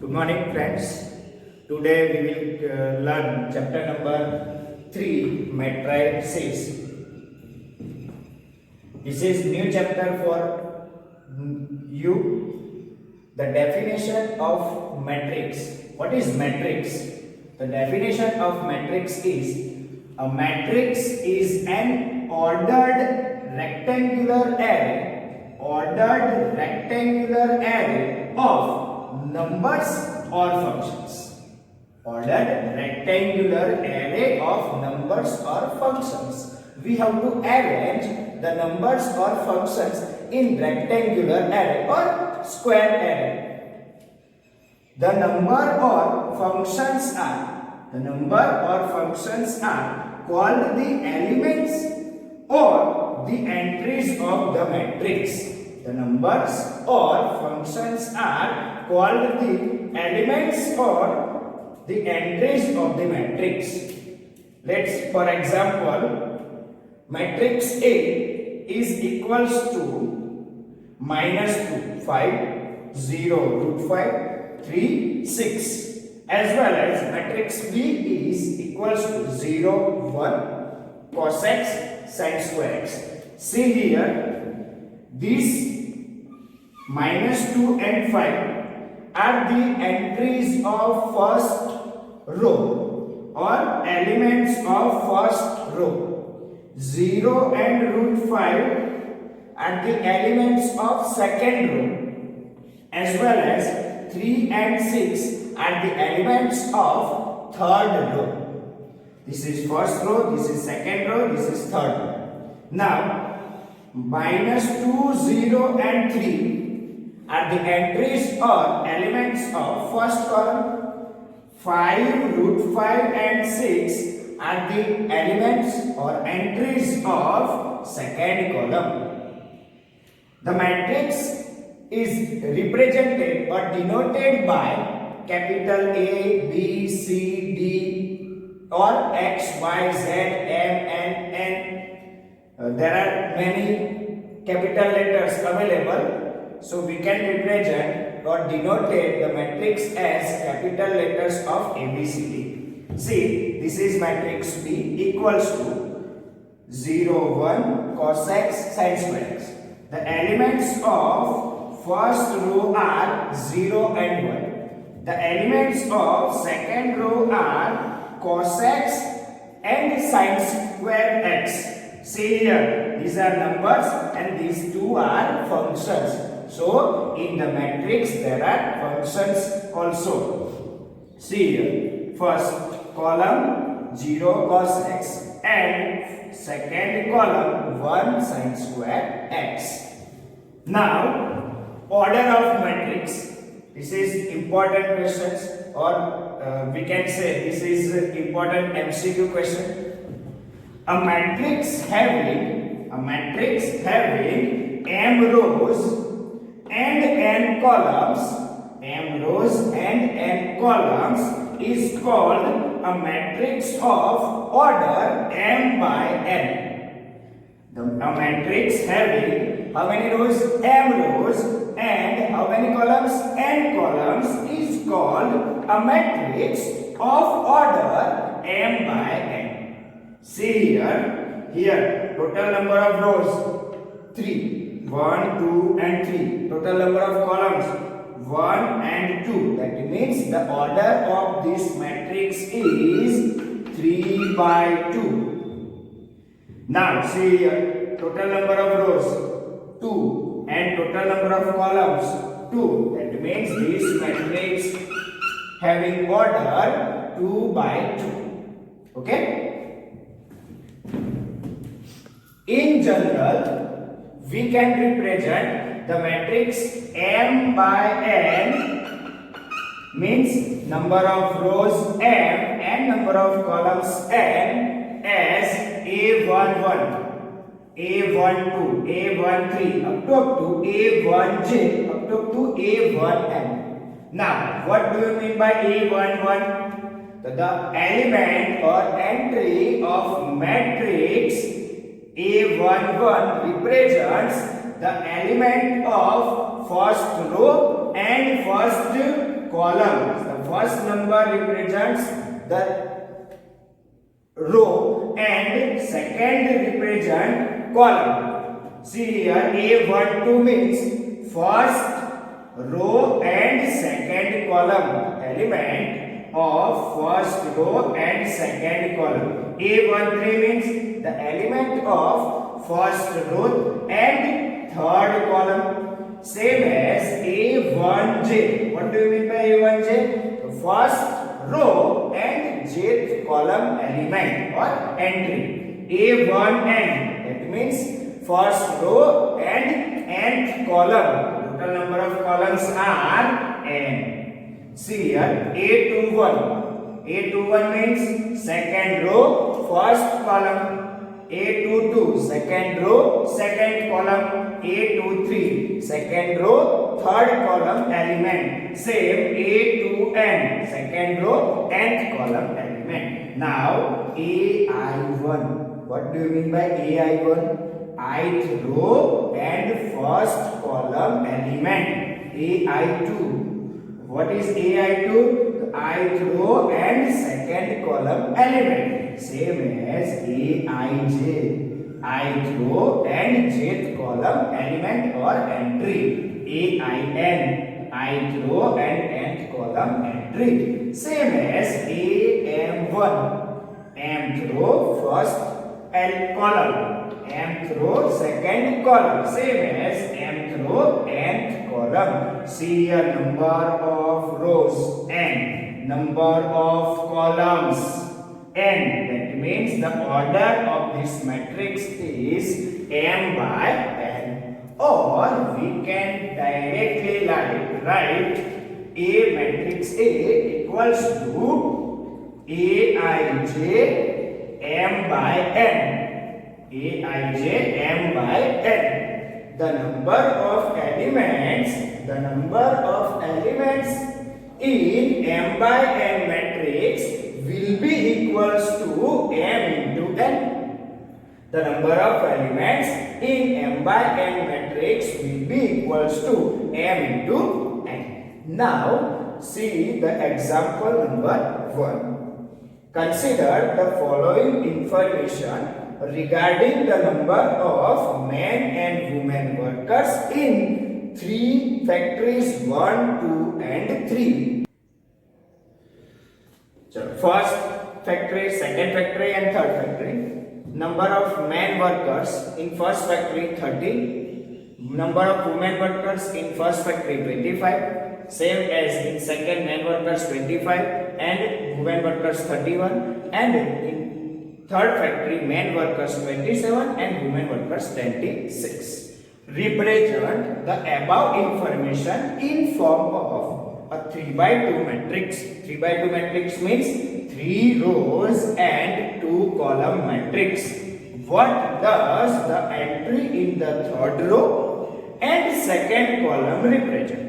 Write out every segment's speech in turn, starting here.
Good morning, friends. Today we will learn chapter number 3, matrices. This is new chapter for you. The definition of matrix. What is matrix? The definition of matrix is a matrix is an ordered rectangular array of numbers or functions. Ordered rectangular array of numbers or functions. We have to arrange the numbers or functions in rectangular array or square array. The number or functions are called the elements or the entries of the matrix. The numbers or functions are called the elements or the entries of the matrix. Let's, for example, matrix A is equals to -2, 5, 0, √5, 3, 6, as well as matrix B is equals to 0, 1, cos x, sin square x. See here, these -2 and 5 are the entries of first row or elements of first row. 0 and √5 are the elements of second row, as well as 3 and 6 are the elements of third row. This is first row, this is second row, this is third row. Now, -2, 0 and 3 are the entries or elements of first column. 5, √5 and 6 are the elements or entries of second column. The matrix is represented or denoted by capital A, B, C, D or X, Y, Z, M, N, N. There are many capital letters available. So we can represent or denote the matrix as capital letters of ABCD. See, this is matrix B equals to 0, 1, cos x, sin square x. The elements of first row are 0 and 1. The elements of second row are cos x and sin square x. See here, these are numbers and these two are functions. So, in the matrix there are functions also. See here, first column 0 cos x and second column 1 sin square x. Now, order of matrix. This is important questions, or we can say this is important MCQ question. A matrix having m rows and n columns is called a matrix of order m by n. A matrix having how many rows? M rows and how many columns? N columns is called a matrix of order m by n. See here total number of rows 3, 1, 2 and 3. Total number of columns 1 and 2. That means the order of this matrix is 3 by 2. Now see here, total number of rows 2 and total number of columns 2. That means this matrix having order 2 by 2. Okay? In general, we can represent the matrix m by n means number of rows m and number of columns n as A11, A12, A13 up to A1j up to A1n. Now, what do you mean by A11? The element or entry of matrix A11 represents the element of first row and first column. The first number represents the row and second represent column. See here, A12 means first row and second column, element of first row and second column. A13 means the element of first row and third column. Same as A1J. What do you mean by A1J? The first row and jth column element or entry. A1N, that means first row and nth column. Total number of columns are n. See here, A21. A21 means second row, first column. A22, second row, second column. A23, second row, third column element. Same A2n, second row, nth column element. Now AI1. What do you mean by AI1? Ith row and first column element. AI2. What is AI2? The ith row and second column element. Same as Aij. Ith row and jth column element or entry. Ain. Ith row and nth column entry. Same as Am1. Mth row first column. Mth row second column. Same as mth row nth column. See here, number of rows n, number of columns n. That means the order of this matrix is m by n. Or we can directly write A matrix A equals to Aij m by n. Aij m by n. The number of elements in m by n matrix will be equals to m into n. The number of elements in m by n matrix will be equals to m into n. Now see the example number 1. Consider the following information regarding the number of men and women workers in 3 factories 1, 2 and 3. So first factory, second factory and third factory. Number of men workers in first factory 30. Number of women workers in first factory 25. Same as in second, men workers 25 and women workers 31. And in third factory, men workers 27 and women workers 26. Represent the above information in form of a 3 by 2 matrix. 3 by 2 matrix means 3 rows and 2 column matrix. What does the entry in the third row and second column represent?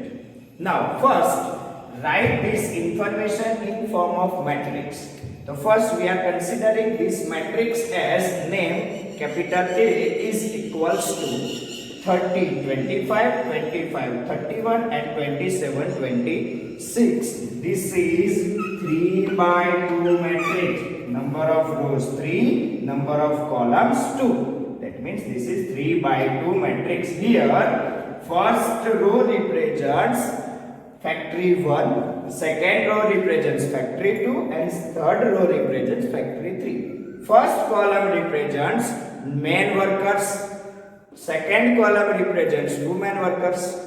Now first write this information in form of matrix. So first we are considering this matrix as name capital A is equals to 30, 25, 25, 31 and 27, 26. This is 3 by 2 matrix. Number of rows 3, number of columns 2. That means this is 3 by 2 matrix. Here first row represents factory 1, second row represents factory 2 and third row represents factory 3. First column represents men workers. Second column represents women workers.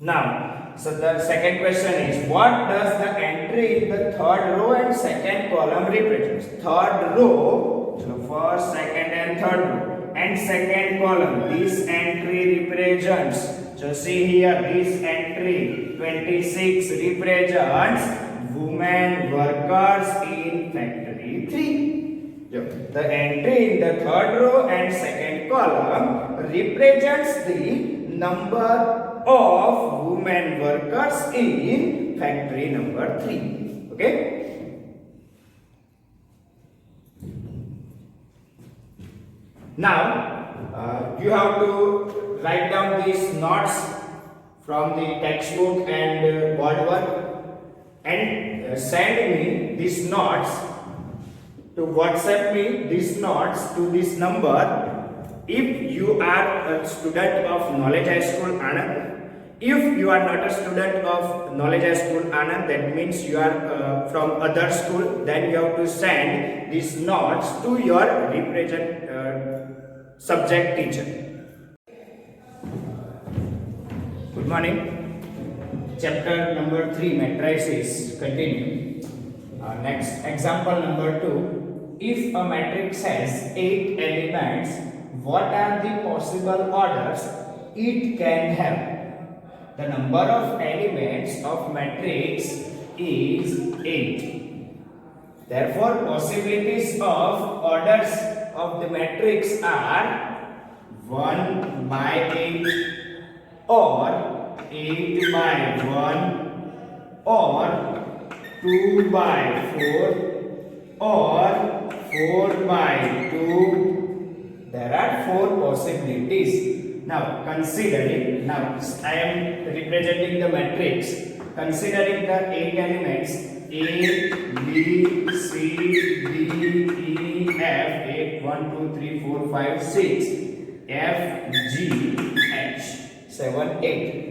Now, so the second question is, what does the entry in the third row and second column represents? Third row, so first, second and third row and second column, this entry represents, so see here, this entry 26 represents women workers in factory 3. The entry in the third row and second column represents the number of women workers in factory number 3. Okay. Now you have to write down these notes from the textbook and board work. and send me these notes to WhatsApp me these notes to this number. If you are a student of Knowledge High School Anand, if you are not a student of Knowledge High School Anand, that means you are from other school, then you have to send these notes to your subject teacher. Good morning. Chapter number 3, matrices, continue. Next, example number 2. If a matrix has 8 elements, what are the possible orders it can have? The number of elements of matrix is 8. Therefore, possibilities of orders of the matrix are 1 by 8 or 8 by 1 or 2 by 4 or 4 by 2. There are 4 possibilities. Now considering, now I am representing the matrix, considering the 8 elements A, B, C, D, E, F, 8, 1, 2, 3, 4, 5, 6, F, G, H, 7, 8.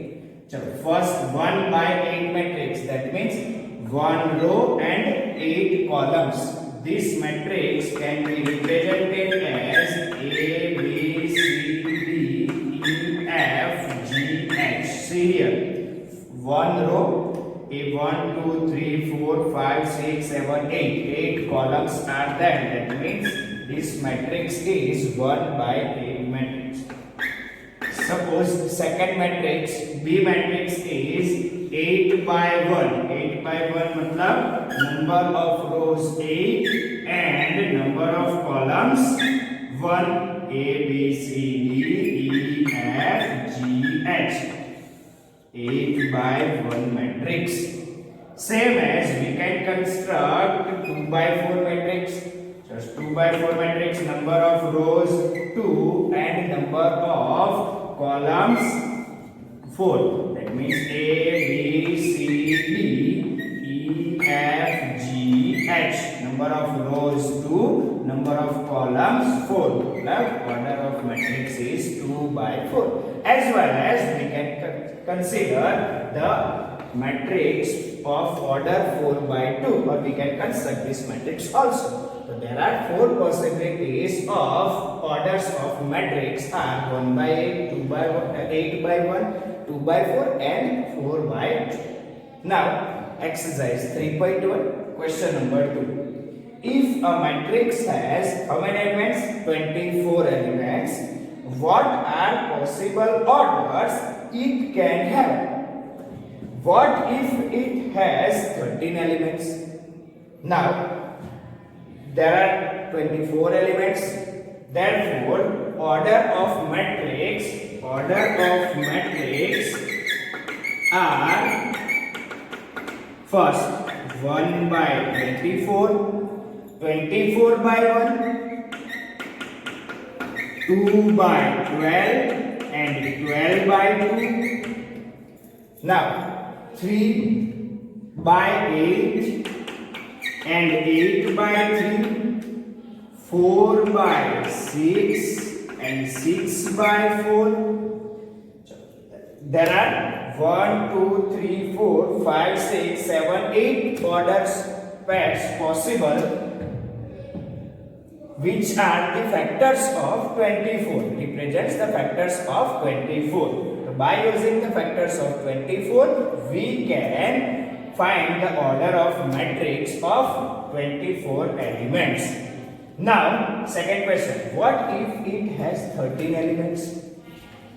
So first 1 by 8 matrix, that means 1 row and 8 columns. This matrix can be represented as A, B, C, D, E, F, G, H. See here, 1 row, A 1, 2, 3, 4, 5, 6, 7, 8. 8 columns are there. That means this matrix is 1 by 8 matrix. Suppose second matrix, B matrix is 8 by 1. 8 by 1 matlab number of rows 8 and number of columns 1. A, B, C, D, E, F, G, H. 8 by 1 matrix. Same as we can construct 2 by 4 matrix. Just 2 by 4 matrix, number of rows 2 and number of columns 4. That means A, B, C, D, E, F, G, H. Number of rows 2, number of columns 4. Now order of matrix is 2 by 4. As well as we can consider the matrix of order 4 by 2, or we can construct this matrix also. So there are 4 possibilities of orders of matrix are 1 by 8, 2 by 1, 8 by 1, 2 by 4 and 4 by 2. Now exercise 3.1, question number 2. If a matrix has how many elements? 24 elements. What are possible orders it can have? What if it has 13 elements? Now there are 24 elements. Therefore, order of matrix are first 1 by 24, 24 by 1, 2 by 12 and 12 by 2. Now 3 by 8 and 8 by 3, 4 by 6 and 6 by 4. There are 1, 2, 3, 4, 5, 6, 7, 8 orders pairs possible, which are the factors of 24, represents the factors of 24. So by using the factors of 24, we can find the order of matrix of 24 elements. Now, second question, what if it has 13 elements?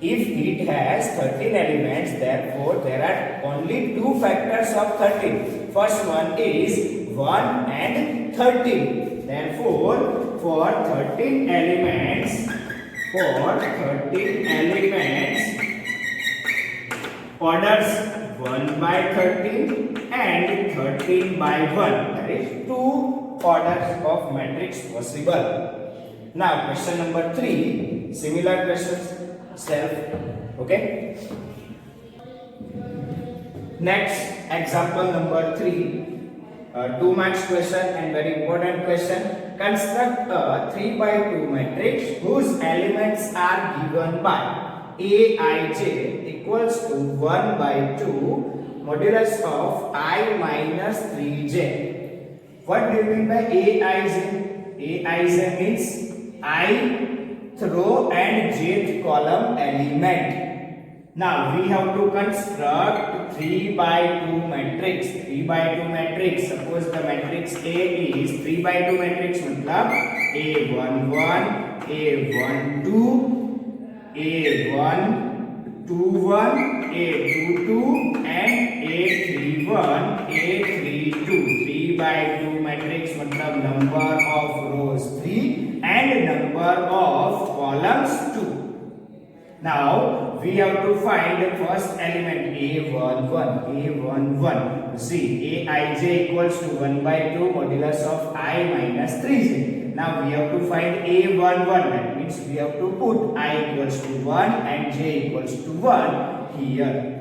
If it has 13 elements, therefore there are only 2 factors of 13. First one is 1 and 13. Therefore, for 13 elements, orders 1 by 13 and 13 by 1. That is 2 orders of matrix possible. Now question number 3, similar questions, self. Okay. Next, example number 3. 2 marks question and very important question. Construct a 3 by 2 matrix whose elements are given by Aij equals to 1 by 2 modulus of I minus 3j. What do you mean by Aij? Aij means ith row and jth column element. Now we have to construct 3 by 2 matrix. 3 by 2 matrix. Suppose the matrix A is 3 by 2 matrix मतलब A11, A12, A121, A22 and A31, A32. 3 by 2 matrix मतलब number of rows 3 and number of columns 2. Now we have to find the first element A11. See, Aij equals to 1 by 2 modulus of I minus 3j. Now we have to find A11. That means we have to put I equals to 1 and j equals to 1 here.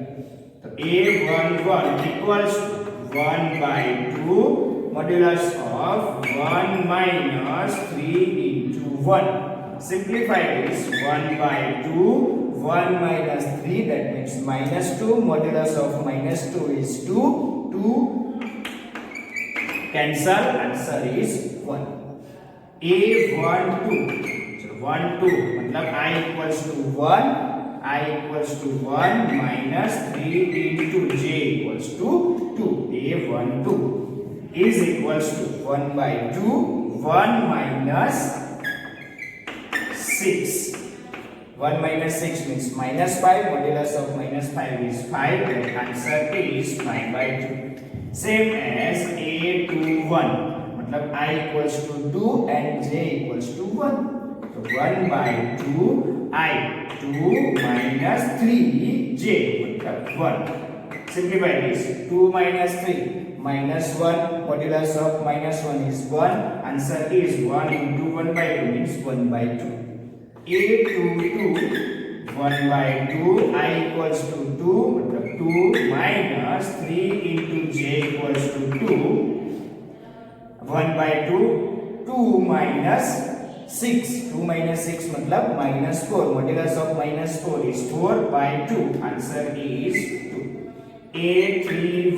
So A11 equals to 1 by 2 modulus of 1 minus 3 into 1. Simplify this. 1 by 2, 1 minus 3, that means minus 2. Modulus of minus 2 is 2. 2 cancel, answer is 1. A12. So 1, 2, मतलब I equals to 1. I equals to 1 minus 3 into j equals to 2. A12 is equals to 1 by 2, 1 minus 6. 1 minus 6 means minus 5. Modulus of minus 5 is 5. The answer is 5 by 2. Same as A21. मतलब I equals to 2 and j equals to 1. So 1 by 2 I. 2 minus 3 j मतलब 1. Simplify this. 2 minus 3 minus 1. Modulus of minus 1 is 1. Answer is 1 into 1 by 2 means 1 by 2. A22 1 by 2 I equals to 2 2 minus 3 into j equals to 2 1 by 2 2 minus 6 2 minus 6 मतलब minus 4 modulus of minus 4 is 4 by 2 answer is 2. A31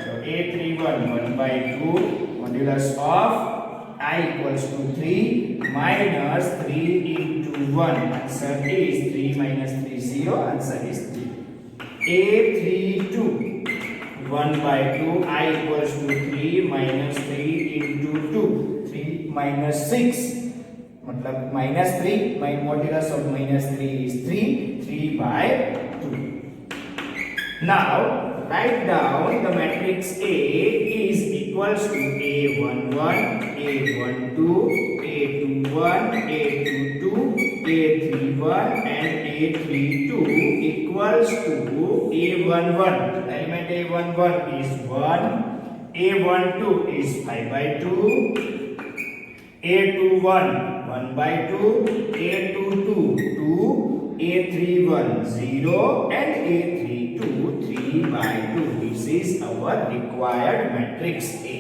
so A31 1 by 2 modulus of I equals to 3 minus 3 into 1. Answer is 3 minus 3 0. Answer is 3. A32 1 by 2 I equals to 3 minus 3 into 2. 3 minus 6 मतलब minus 3. My modulus of minus 3 is 3. 3 by 2. Now write down the matrix A is equals to A11, A12, A21, A22, A31 and A32 equals to A11. Element A11 is 1, A12 is 5 by 2, A21 1 by 2, A22 2, A31 0 and A32 3 by 2. This is our required matrix A.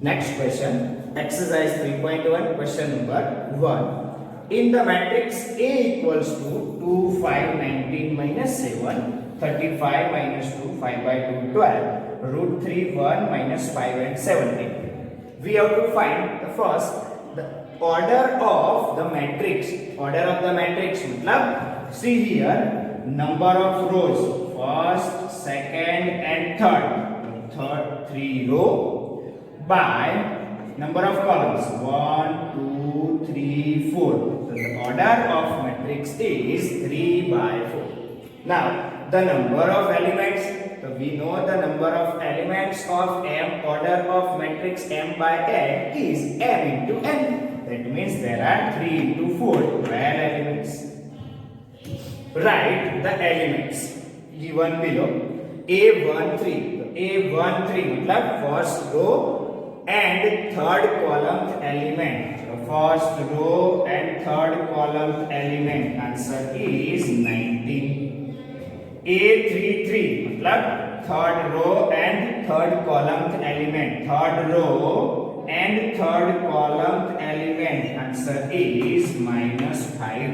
Next question, exercise 3.1, question number 1. In the matrix A equals to 2, 5, 19 minus 7, 35 minus 2, 5 by 2, 12, root 3, 1 minus 5 and 17. We have to find the first, the order of the matrix. Order of the matrix मतलब see here number of rows, first, second and third 3 row by number of columns 1, 2, 3, 4. So the order of matrix is 3 by 4. Now the number of elements. So we know the number of elements of M, order of matrix M by N is M into N. That means there are 3 into 4, 12 elements. Write the elements given below. A13. A13 मतलब first row and third column element. So first row and third column element. Answer is 19. A33 मतलब third row and third column element. Third row and third column element. Answer is -5.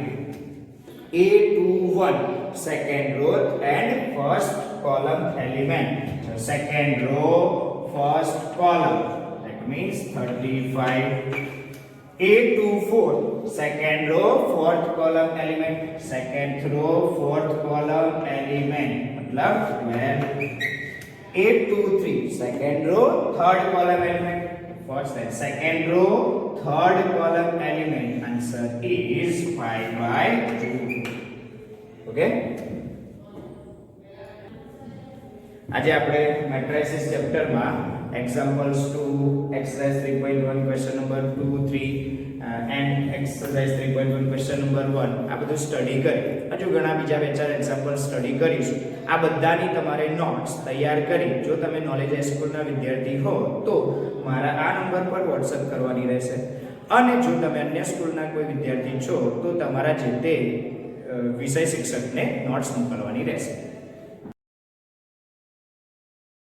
A21 second row and first column element. So second row, first column. That means 35. A24 second row, fourth column element. Second row, fourth column element. मतलब 12. A23 second row, third column element. First and second row, third column element. Answer is 5/2. Okay. આજે આપણે matrices ચેપ્ટરમાં examples 2 exercise 3.1 question number 2 3 and exercise 3.1 question number 1 આ બધું study કરી હજુ ઘણા બીજા બે ચાર એક્ઝામ્પલ સ્ટડી કરીશું આ બધાની તમારે નોટ્સ તૈયાર કરી જો તમે નોલેજ હાઈસ્કૂલના વિદ્યાર્થી હો તો મારા આ નંબર પર WhatsApp કરવાની રહેશે અને જો તમે અન્ય સ્કૂલના કોઈ વિદ્યાર્થી છો તો તમારા જે તે વિષય શિક્ષકને નોટ્સ મોકલવાની રહેશે